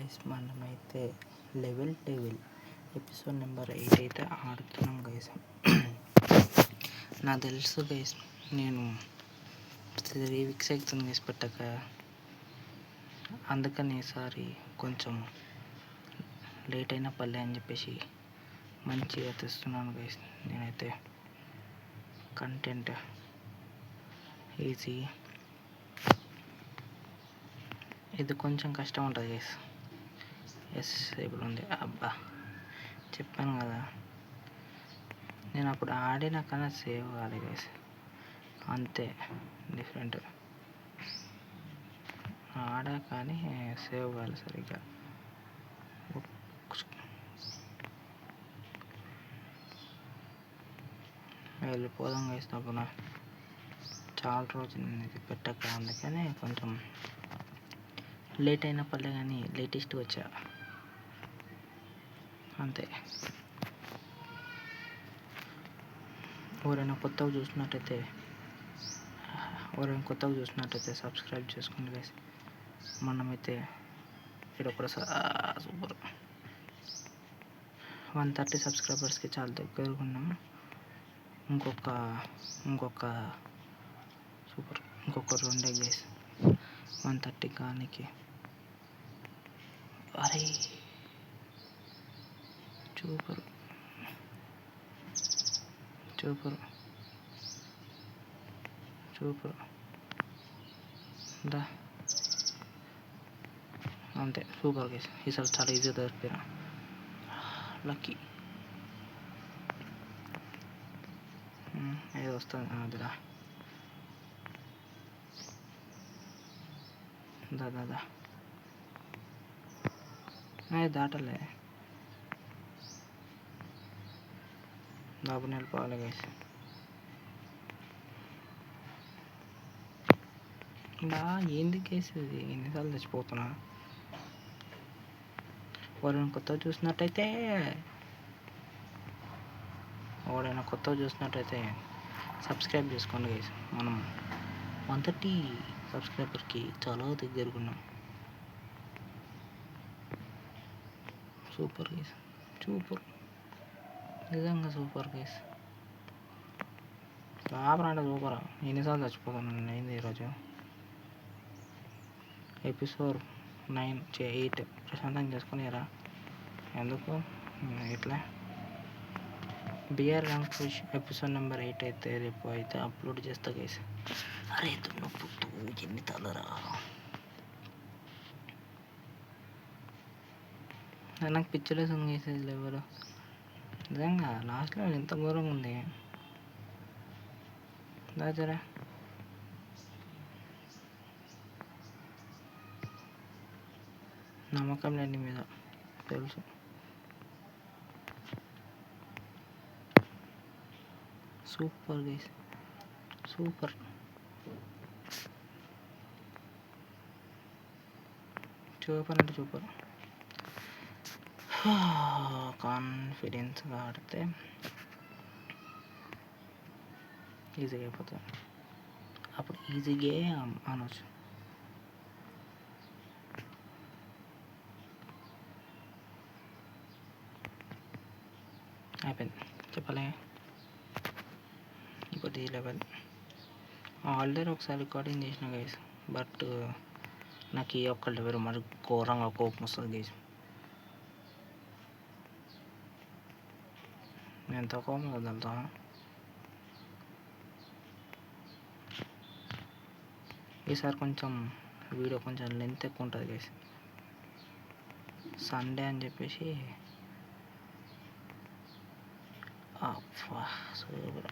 Guys, మనమైతే level episode number 8 అయితే ఆడుతున్నాం గైస్. నాకు తెలుసు గైస్, నేను 3 వీక్స్ అవుతుంది గైస్ పెట్టక. అందుకని ఈసారి కొంచెం లేట్ అయినా పల్లె అని చెప్పేసి మంచిగా తెస్తున్నాను గైస్. నేనైతే కంటెంట్ ఈజీ, ఇది కొంచెం కష్టం ఉంటుంది గైస్. ఇప్పుడు ఉంది. అబ్బా చెప్పాను కదా, నేను అప్పుడు ఆడినా కన్నా సేవ్ కాదు గైస్, అంతే. డిఫరెంట్ ఆడా కానీ సేవ్ కాదు సరిగ్గా. వెళ్ళిపోదాం గైస్. తప్పున చాలా రోజులు ఇది పెట్టక, అందుకని కొంచెం లేట్ అయిన పర్లే కానీ లేటెస్ట్ వచ్చా అంతే. ఎవరైనా కొత్తగా చూసినట్టయితే సబ్స్క్రైబ్ చేసుకోండి గైస్. మనమైతే ఇక్కడ కూడా సూపర్ 130 సబ్స్క్రైబర్స్కి చాలా దగ్గరగా ఉన్నాం. ఇంకొక సూపర్, ఇంకొక 2 గైస్ 130 కానికి. అరే సూపర్ దా అంతే. సూపర్ గైస్, ఈసారి చాలా ఈజీగా దొరికిపోయినా. లక్కీ ఏదో వస్తుంది అదిరా. దా దాటలే, దాబు నిలిపోవాలి గైస్. ఏంది గైస్ ఇది, ఎన్నిసార్లు చచ్చిపోతున్నా. ఎవరైనా కొత్తగా చూసినట్టయితే సబ్స్క్రైబ్ చేసుకోండి గైస్. మనం 130 సబ్స్క్రైబర్కి చాలా దగ్గరగా ఉన్నాం. సూపర్ గైస్, నిజంగా సూపర్ గైస్. అంటే సూపర్. ఎన్నిసార్లు చచ్చిపోతాను అయింది ఈరోజు. ఎపిసోడ్ 8 ప్రశాంతంగా చేసుకునేరా. ఎందుకు ఇట్లా బిఆర్ రంకుష్ ఎపిసోడ్ నెంబర్ 8 అయితే రేపు అయితే అప్లోడ్ చేస్తా గైస్. అరే దున్నపుట్టు ఎన్ని తలరా. నాకు పిచ్చలేసింది గైస్ ఎవరు నిజంగా. లాస్ట్లో ఎంత ఘోరంగా ఉంది. దాచరా నమ్మకం లేని మీద తెలుసు. సూపర్ గైస్, సూపర్ అంటే సూపర్. కాన్ఫిడెన్స్గా ఆడితే ఈజీగా అయిపోతుంది. అప్పుడు ఈజీగా అనవచ్చు. అయిపోయింది చెప్పలే. ఇప్పుడు ఈ లెవెల్ ఆల్రెడీ ఒకసారి రికార్డింగ్ చేసిన గైస్, బట్ నాకు ఈ ఒక్క లెవెల్ మరి ఘోరంగా కోపం వస్తుంది గైస్. ఎంత కోపం వద్దంతా. ఈసారి కొంచెం వీడియో కొంచెం లెంత్ ఎక్కువ ఉంటుంది గైస్. సండే అని చెప్పేసి సూపర్.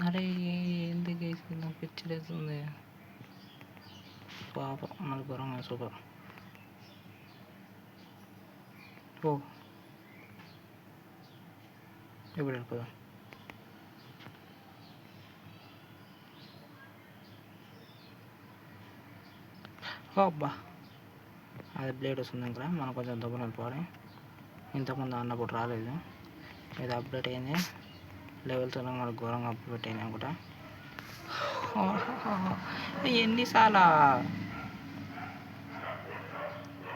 అరే ఏంది గైస్, నాకు పిచ్చిలేస్తుంది. సూపర్ మన ఘోరంగా సూపర్. ఇప్పుడు వెళ్ళిపోదాం. అబ్బా అది బ్లేడ్ వస్తుంది ఇంకా. మనం కొంచెం దెబ్బలు వెళ్ళిపోవాలి. ఇంతకుముందు అన్నప్పుడు రాలేదు. ఇది అప్డేట్ అయింది. లెవెల్ 2 మనకు ఘోరంగా అప్డేట్ అయింది అనుకుంటా. ఎన్నిసార్లు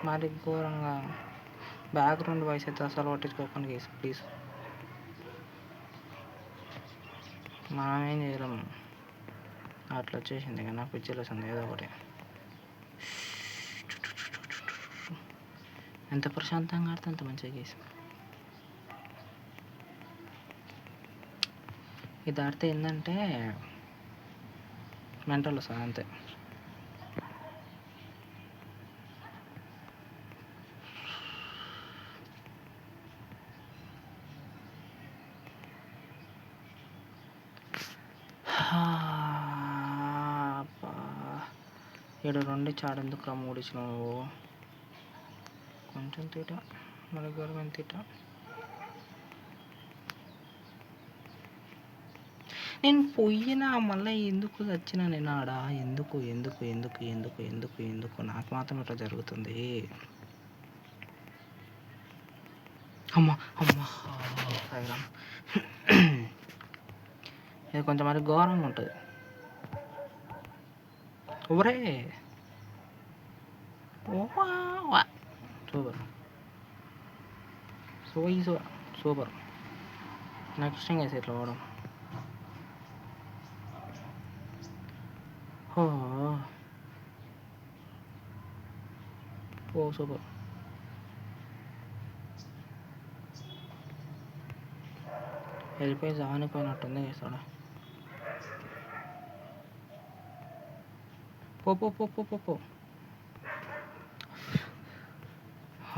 మరి ఘోరంగా బ్యాక్గ్రౌండ్ వాయిస్ అయితే అసలు పట్టించుకోకండి గైస్ ప్లీజ్. మనం ఏం చేయలేం, అట్లా వచ్చేసింది కానీ నాకు పిచ్చి వస్తుంది ఏదో ఒకటి. ఎంత ప్రశాంతంగా ఆడితే అంత మంచిగా గైస్. ఇది ఆడితే ఏంటంటే మెంటల్ వస్తుంది అంతే. ఏడు రెండు చాడెందుకు రా మూడు ఇచ్చినావు, కొంచెం తీట మళ్ళీ గవర్నమెంట్ తీట. నేను పోయినా మళ్ళీ ఎందుకు వచ్చినా నేను ఆడ ఎందుకు ఎందుకు ఎందుకు ఎందుకు ఎందుకు ఎందుకు నాకు మాత్రం ఇట్లా జరుగుతుంది. అమ్మా అమ్మా సాయిరామ్. ఇది కొంచెం మరి ఘోరంగా ఉంటుంది. ఒరే సూపర్ సూపర్. నాకు ఇష్టం వేసి ఇట్లా పోవడం. ఓ సూపర్. వెళ్ళిపోయి జానిపోయినట్టుంది చేస్తాడా. పో పో పో పో పో పో.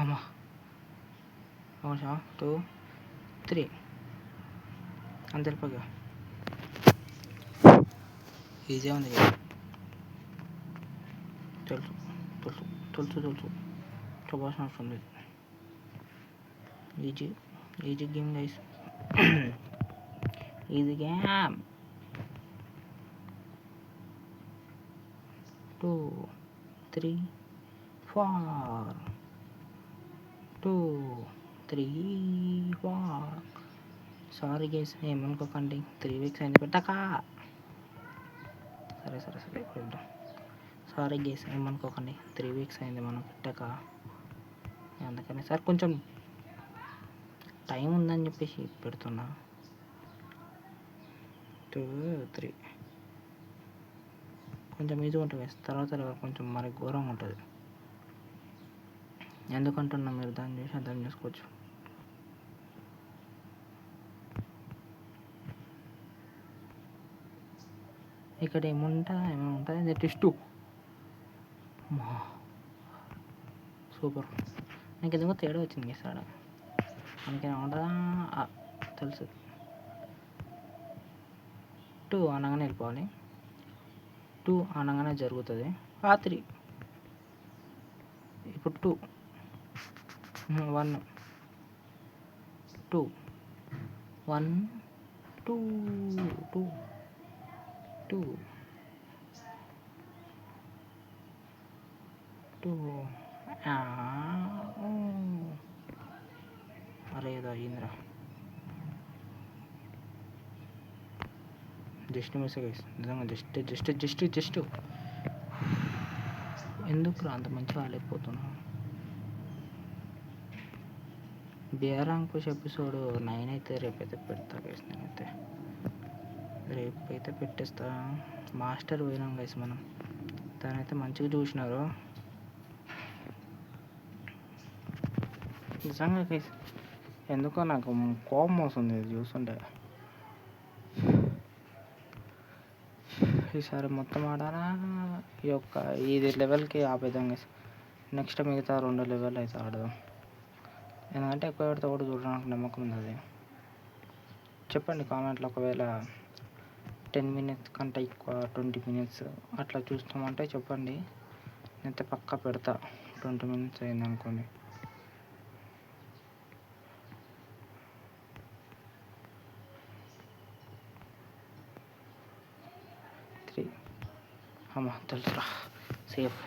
అమ్మా 1 2 3 అంత వెళ్ళిపోగా ఈజీగా ఉంది కదా. తెలుసు తెలుసు తెలుసు తెలుసు చూపాల్సిన అవసరం లేదు. Easy game guys. Easy game. 2 3 4 2 3 4. Sorry guys ఏమనుకోకండి, 3 వీక్స్ అయింది పెట్టాక. సరే సరే సరే పెడదాం. సారీ గైస్ ఏమనుకోకండి, 3 వీక్స్ అయింది మనం పెట్టాక, అందుకని సార్ కొంచెం టైం ఉందని చెప్పేసి పెడుతున్నా. 2 3 కొంచెం ఈజీగా ఉంటుంది, తర్వాత కొంచెం మరి ఘోరంగా ఉంటుంది. ఎందుకంటున్నా మీరు దాన్ని చూసి అర్థం చేసుకోవచ్చు. ఇక్కడ ఏమైనా ఉంటుంది టెస్టు. సూపర్. నాకు ఎందుకో తేడా వచ్చింది గీసాడ, మనకేముంటుందా తెలుసు. 2 అనగానే వెళ్ళిపోవాలి, 2 అనగానే జరుగుతుంది. 3 ఇప్పుడు 2 1 2 1 2 2 2 2. అరే ఏదో అయ్యిందిరా, జస్ట్ మిస్ గైస్ నిజంగా. జస్ట్ ఎందుకు అంత మంచిగా ఆడలేకపోతున్నా. బిఆర్ అంకుష్ ఎపిసోడ్ 9 అయితే రేపైతే పెడతా గైస్. నేనైతే రేపైతే పెట్టేస్తా. మాస్టర్ పోయినాం గైస్ మనం, దానైతే మంచిగా చూసినారు నిజంగా గైస్. ఎందుకో నాకు కోపం వస్తుంది ఇది చూస్తుంటే. ఈసారి మొత్తం ఆడాలా ఇది లెవెల్కి ఆపేద్దాం గైస్. నెక్స్ట్ మిగతా 2 లెవెల్ అయితే ఆడదాం, ఎందుకంటే ఎక్కువ పెడితే కూడా చూడడానికి నమ్మకం ఉంది. అది చెప్పండి కామెంట్లో, ఒకవేళ 10 minutes కంటే ఎక్కువ 20 minutes అట్లా చూస్తామంటే చెప్పండి, నేనైతే పక్కా పెడతా. 20 minutes అయింది అనుకోండి. అమ్మా తెలుసురా సేఫ్.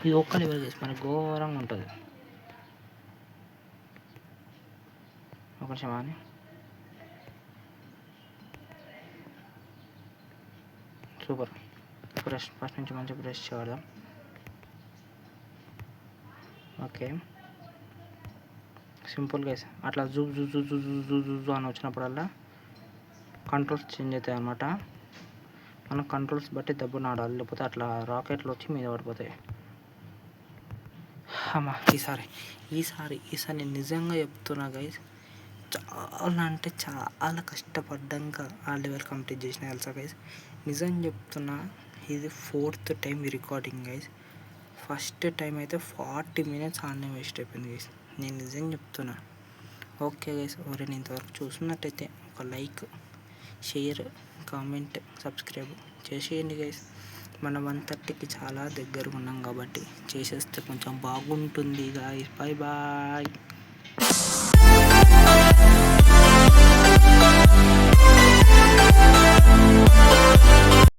ఇది ఒక్క లెవెల్ చేసి మనకి ఘోరంగా ఉంటుంది. ఒక నిమిషం అని సూపర్. ఫస్ట్ నుంచి మంచిగా ప్రెస్ చేయడం. Okay, simple guys. అట్లా జూ జూ జూ జూ జూ జూ జూ జూ అని వచ్చినప్పుడల్లా కంట్రోల్స్ చేంజ్ అవుతాయి అన్నమాట. మనం కంట్రోల్స్ బట్టి దెబ్బను ఆడాలి, లేకపోతే అట్లా రాకెట్లు వచ్చి మీద పడిపోతాయి. అమ్మా ఈసారి నేను నిజంగా చెప్తున్నా గైస్, చాలా అంటే చాలా కష్టపడ్డాక ఆ లెవెల్ కంప్లీట్ చేసిన తెలుసా గైస్. నిజం చెప్తున్నా, ఇది 4th time recording guys. First time అయితే 40 minutes ఆన్నే వేస్ట్ అయిపోయింది గైస్. నేను నిజం చెప్తున్నా. ఓకే గైస్, ఎవరైనా ఇంతవరకు చూస్తున్నట్టయితే ఒక లైక్, షేర్, కామెంట్, సబ్స్క్రైబ్ చేసేయండి గైస్. మనం 130కి చాలా దగ్గర ఉన్నాం కాబట్టి చేసేస్తే కొంచెం బాగుంటుంది గాయస్. Bye bye.